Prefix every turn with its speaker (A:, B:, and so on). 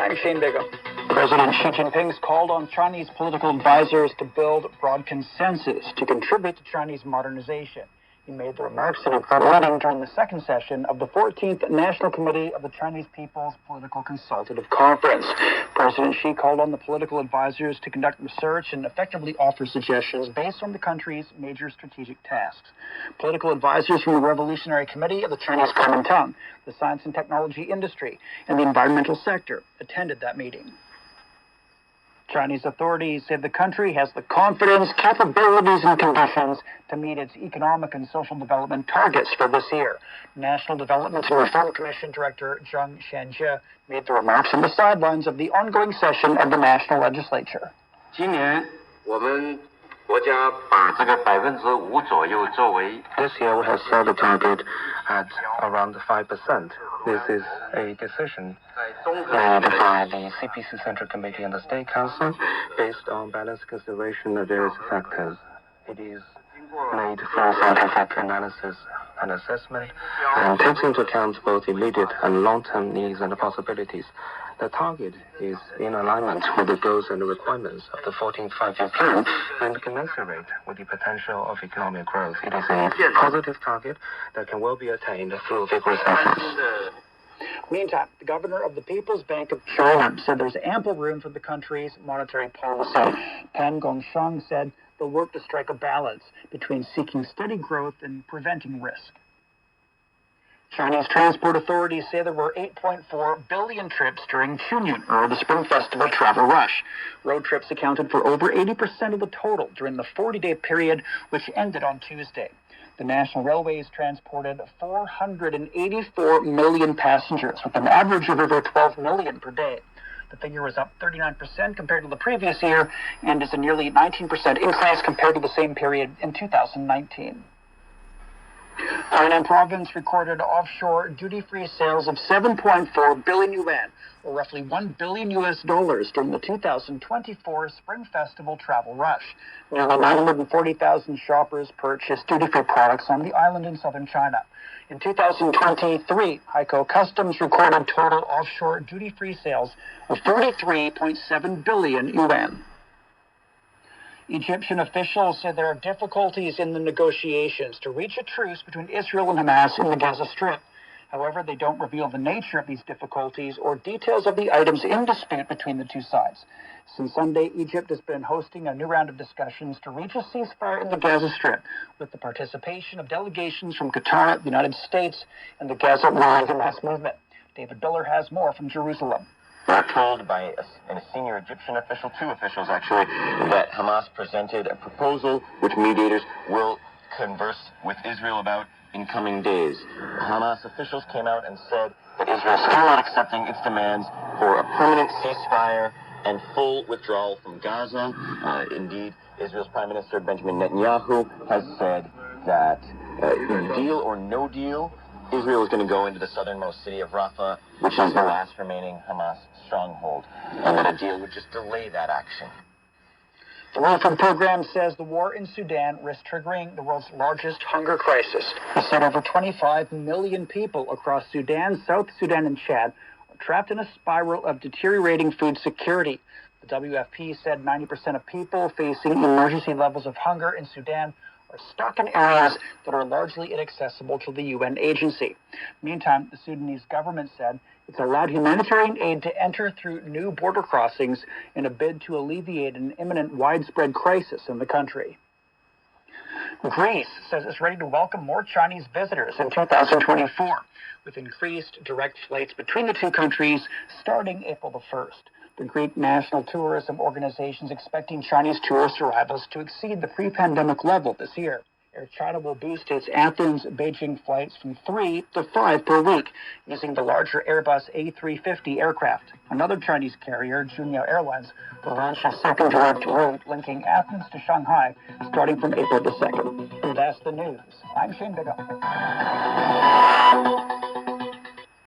A: I'm Shane Bigham. President Xi Jinping's called on Chinese political advisors to build broad consensus to contribute to Chinese modernization. He made the remarks in a meeting during the second session of the 14th National Committee of the Chinese People's Political Consultative Conference. President Xi called on the political advisors to conduct research and effectively offer suggestions based on the country's major strategic tasks. Political advisors from the Revolutionary Committee of the Chinese Kuomintang, the science and technology industry, and the environmental sector attended that meeting. Chinese authorities said the country has the confidence, capabilities, and conditions to meet its economic and social development targets for this year. National Development and Reform Commission Director Zhang Xianjie made the remarks on the sidelines of the ongoing session of the National Legislature.
B: 今年我们国家把这个5%左右作为
C: This year we have set the target at around 5%. This is a decision made by the CPC Central Committee and the State Council based on balanced consideration of various factors. It is made from scientific analysis and assessment and takes into account both immediate and long-term needs and possibilities. The target is in alignment with the goals and the requirements of the 14th Five-Year Plan and commensurate with the potential of economic growth. It is a positive target that can well be attained through vigorous efforts.
A: Meantime, the governor of the People's Bank of China said there's ample room for the country's monetary policy. Pan Gongshang said they'll work to strike a balance between seeking steady growth and preventing risk. Chinese transport authorities say there were 8.4 billion trips during Chunyun, or the Spring Festival travel rush. Road trips accounted for over 80% of the total during the 40-day period, which ended on Tuesday. The national railways transported 484 million passengers, with an average of over 12 million per day. The figure was up 39% compared to the previous year and is a nearly 19% increase compared to the same period in 2019. Hainan province recorded offshore duty-free sales of 7.4 billion yuan, or roughly $1 billion during the 2024 Spring Festival travel rush. Nearly 940,000 shoppers purchased duty-free products on the island in southern China. In 2023, Haikou Customs recorded total offshore duty-free sales of 43.7 billion yuan. Egyptian officials said there are difficulties in the negotiations to reach a truce between Israel and Hamas in the Gaza Strip. However, they don't reveal the nature of these difficulties or details of the items in dispute between the two sides. Since Sunday, Egypt has been hosting a new round of discussions to reach a ceasefire in the Gaza Strip, with the participation of delegations from Qatar, the United States, and the Gaza War Hamas movement. David Biller has more from Jerusalem.
D: We're told by a senior Egyptian official, two officials actually, that Hamas presented a proposal which mediators will converse with Israel about in coming days. Hamas officials came out and said that Israel is still not accepting its demands for a permanent ceasefire and full withdrawal from Gaza. Indeed, Israel's Prime Minister Benjamin Netanyahu has said that deal or no deal, Israel is going to go into the southernmost city of Rafah, which is the last remaining Hamas stronghold, and that a deal would just delay that action.
A: The World Food Program says the war in Sudan risks triggering the world's largest hunger crisis. It said over 25 million people across Sudan, South Sudan, and Chad are trapped in a spiral of deteriorating food security. The WFP said 90% of people facing emergency levels of hunger in Sudan are stuck in areas that are largely inaccessible to the UN agency. Meantime, the Sudanese government said it's allowed humanitarian aid to enter through new border crossings in a bid to alleviate an imminent widespread crisis in the country. Greece says it's ready to welcome more Chinese visitors in 2024, with increased direct flights between the two countries starting April the 1st. The Greek National Tourism Organization is expecting Chinese tourist arrivals to exceed the pre-pandemic level this year. Air China will boost its Athens-Beijing flights from 3 to 5 per week, using the larger Airbus A350 aircraft. Another Chinese carrier, Junyao Airlines, will launch a second direct route linking Athens to Shanghai, starting from April the 2nd. And that's the news. I'm Shane Bigham.